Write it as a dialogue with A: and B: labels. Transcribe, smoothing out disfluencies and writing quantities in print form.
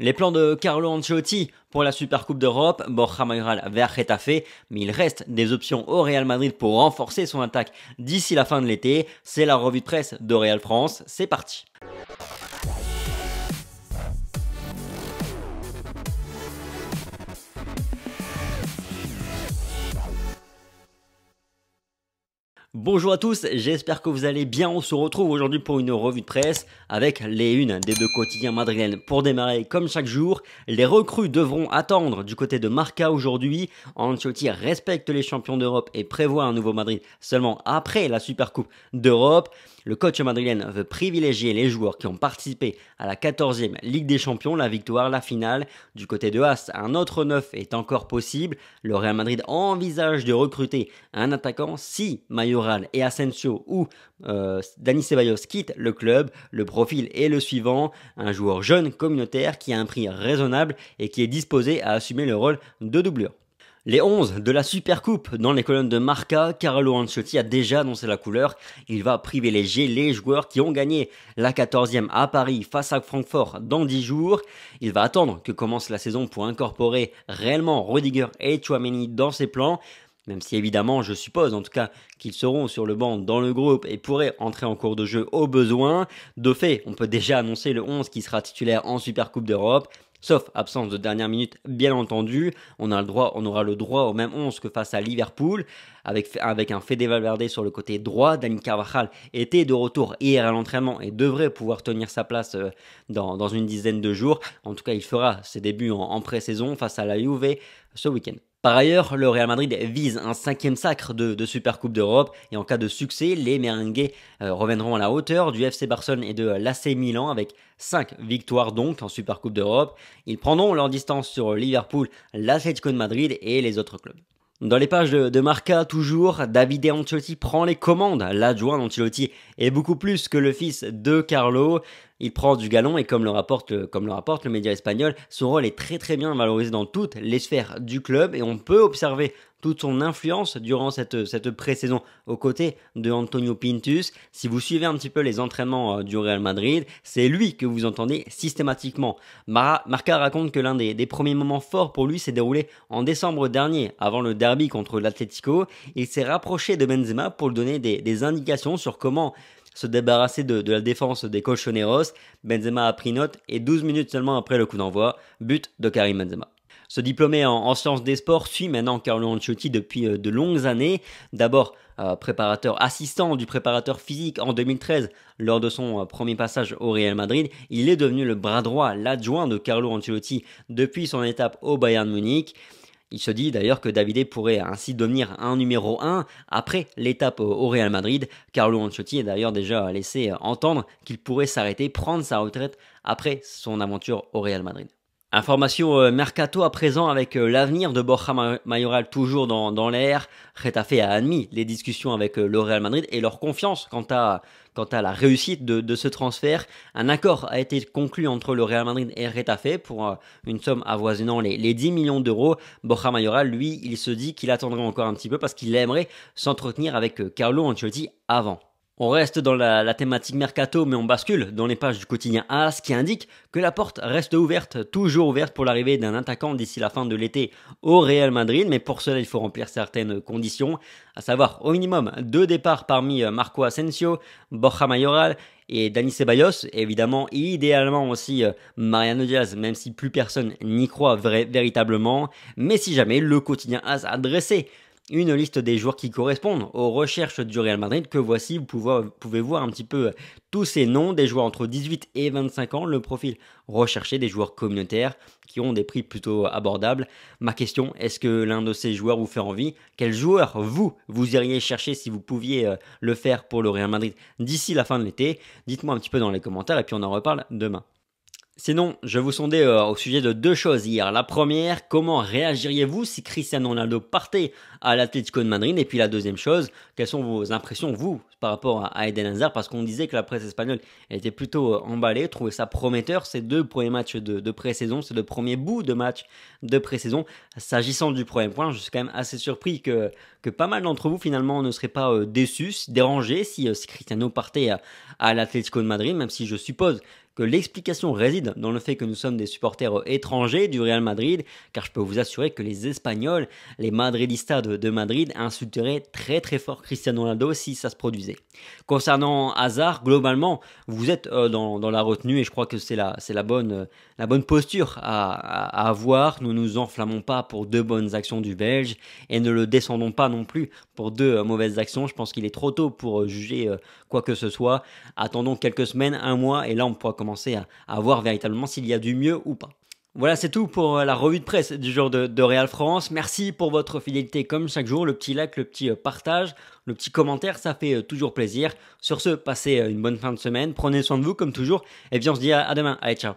A: Les plans de Carlo Ancelotti pour la Supercoupe d'Europe, Borja Mayoral vers Getafe, mais il reste des options au Real Madrid pour renforcer son attaque d'ici la fin de l'été. C'est la revue de presse de Real France, c'est parti. Bonjour à tous, j'espère que vous allez bien. On se retrouve aujourd'hui pour une revue de presse avec les unes des deux quotidiens madrilènes. Pour démarrer, comme chaque jour, les recrues devront attendre du côté de Marca aujourd'hui. Ancelotti respecte les champions d'Europe et prévoit un nouveau Madrid seulement après la Supercoupe d'Europe. Le coach madrilène veut privilégier les joueurs qui ont participé à la 14e Ligue des Champions, la victoire, la finale. Du côté de As, un autre neuf est encore possible. Le Real Madrid envisage de recruter un attaquant si Mayoral et Asensio ou Dani Ceballos quittent le club. Le profil est le suivant, un joueur jeune communautaire qui a un prix raisonnable et qui est disposé à assumer le rôle de doublure. Les 11 de la Supercoupe dans les colonnes de Marca, Carlo Ancelotti a déjà annoncé la couleur. Il va privilégier les joueurs qui ont gagné la 14e à Paris face à Francfort dans 10 jours. Il va attendre que commence la saison pour incorporer réellement Rudiger et Tchouaméni dans ses plans. Même si évidemment, je suppose en tout cas qu'ils seront sur le banc dans le groupe et pourraient entrer en cours de jeu au besoin. De fait, on peut déjà annoncer le 11 qui sera titulaire en Supercoupe d'Europe. Sauf absence de dernière minute, bien entendu, on aura le droit au même 11 que face à Liverpool, avec un Fede Valverde sur le côté droit. Dani Carvajal était de retour hier à l'entraînement et devrait pouvoir tenir sa place dans une dizaine de jours. En tout cas, il fera ses débuts en pré-saison face à la Juve ce week-end. Par ailleurs, le Real Madrid vise un 5e sacre de Supercoupe d'Europe et en cas de succès, les merengues reviendront à la hauteur du FC Barcelone et de l'AC Milan avec 5 victoires donc en Supercoupe d'Europe. Ils prendront leur distance sur Liverpool, l'Atlético de Madrid et les autres clubs. Dans les pages de Marca, toujours, Davide Ancelotti prend les commandes. L'adjoint d'Ancelotti est beaucoup plus que le fils de Carlo. Il prend du galon et comme le rapporte le média espagnol, son rôle est très bien valorisé dans toutes les sphères du club et on peut observer toute son influence durant cette pré-saison aux côtés de Antonio Pintus. Si vous suivez un petit peu les entraînements du Real Madrid, c'est lui que vous entendez systématiquement. Marca raconte que l'un des premiers moments forts pour lui s'est déroulé en décembre dernier, avant le derby contre l'Atlético. Il s'est rapproché de Benzema pour lui donner des indications sur comment se débarrasser de la défense des Colchoneros. Benzema a pris note et 12 minutes seulement après le coup d'envoi, but de Karim Benzema. Ce diplômé en sciences des sports suit maintenant Carlo Ancelotti depuis de longues années. D'abord préparateur assistant du préparateur physique en 2013 lors de son premier passage au Real Madrid. Il est devenu le bras droit, l'adjoint de Carlo Ancelotti depuis son étape au Bayern Munich. Il se dit d'ailleurs que Davide pourrait ainsi devenir un numéro 1 après l'étape au Real Madrid. Carlo Ancelotti a d'ailleurs déjà laissé entendre qu'il pourrait s'arrêter, prendre sa retraite après son aventure au Real Madrid. Information mercato à présent avec l'avenir de Borja Mayoral toujours dans l'air. Getafe a admis les discussions avec le Real Madrid et leur confiance quant à la réussite de ce transfert. Un accord a été conclu entre le Real Madrid et Getafe pour une somme avoisinant les 10 millions d'euros. Borja Mayoral, lui, il se dit qu'il attendrait encore un petit peu parce qu'il aimerait s'entretenir avec Carlo Ancelotti avant. On reste dans la thématique mercato, mais on bascule dans les pages du quotidien AS qui indique que la porte reste ouverte, toujours ouverte pour l'arrivée d'un attaquant d'ici la fin de l'été au Real Madrid. Mais pour cela, il faut remplir certaines conditions, à savoir au minimum 2 départs parmi Marco Asensio, Borja Mayoral et Dani Ceballos. Évidemment, idéalement aussi Mariano Diaz, même si plus personne n'y croit véritablement. Mais si jamais le quotidien AS a dressé une liste des joueurs qui correspondent aux recherches du Real Madrid, que voici, vous pouvez voir un petit peu tous ces noms, des joueurs entre 18 et 25 ans, le profil recherché, des joueurs communautaires qui ont des prix plutôt abordables. Ma question, est-ce que l'un de ces joueurs vous fait envie? Quel joueur vous iriez chercher si vous pouviez le faire pour le Real Madrid d'ici la fin de l'été? Dites-moi un petit peu dans les commentaires et puis on en reparle demain. Sinon, je vous sondais au sujet de 2 choses hier. La première, comment réagiriez-vous si Cristiano Ronaldo partait à l'Atlético de Madrid? Et puis la deuxième chose, quelles sont vos impressions, vous, par rapport à Eden Hazard? Parce qu'on disait que la presse espagnole était plutôt emballée, trouvait ça prometteur, ces 2 premiers matchs de pré-saison, ces 2 premiers bouts de match de pré-saison. S'agissant du premier point, je suis quand même assez surpris que pas mal d'entre vous, finalement, ne seraient pas déçus, dérangés si Cristiano partait à l'Atlético de Madrid, même si je suppose que l'explication réside dans le fait que nous sommes des supporters étrangers du Real Madrid, car je peux vous assurer que les Espagnols, les Madridistas de Madrid, insulteraient très très fort Cristiano Ronaldo si ça se produisait. Concernant Hazard, globalement, vous êtes dans la retenue et je crois que c'est la bonne posture à avoir. Nous ne nous enflammons pas pour 2 bonnes actions du Belge et ne le descendons pas non plus pour 2 mauvaises actions. Je pense qu'il est trop tôt pour juger quoi que ce soit. Attendons quelques semaines, 1 mois et là on pourra commencer à voir véritablement s'il y a du mieux ou pas. Voilà, c'est tout pour la revue de presse du jour de Real France. Merci pour votre fidélité comme chaque jour. Le petit like, le petit partage, le petit commentaire, ça fait toujours plaisir. Sur ce, passez une bonne fin de semaine. Prenez soin de vous comme toujours. Et puis on se dit à demain. Allez, ciao.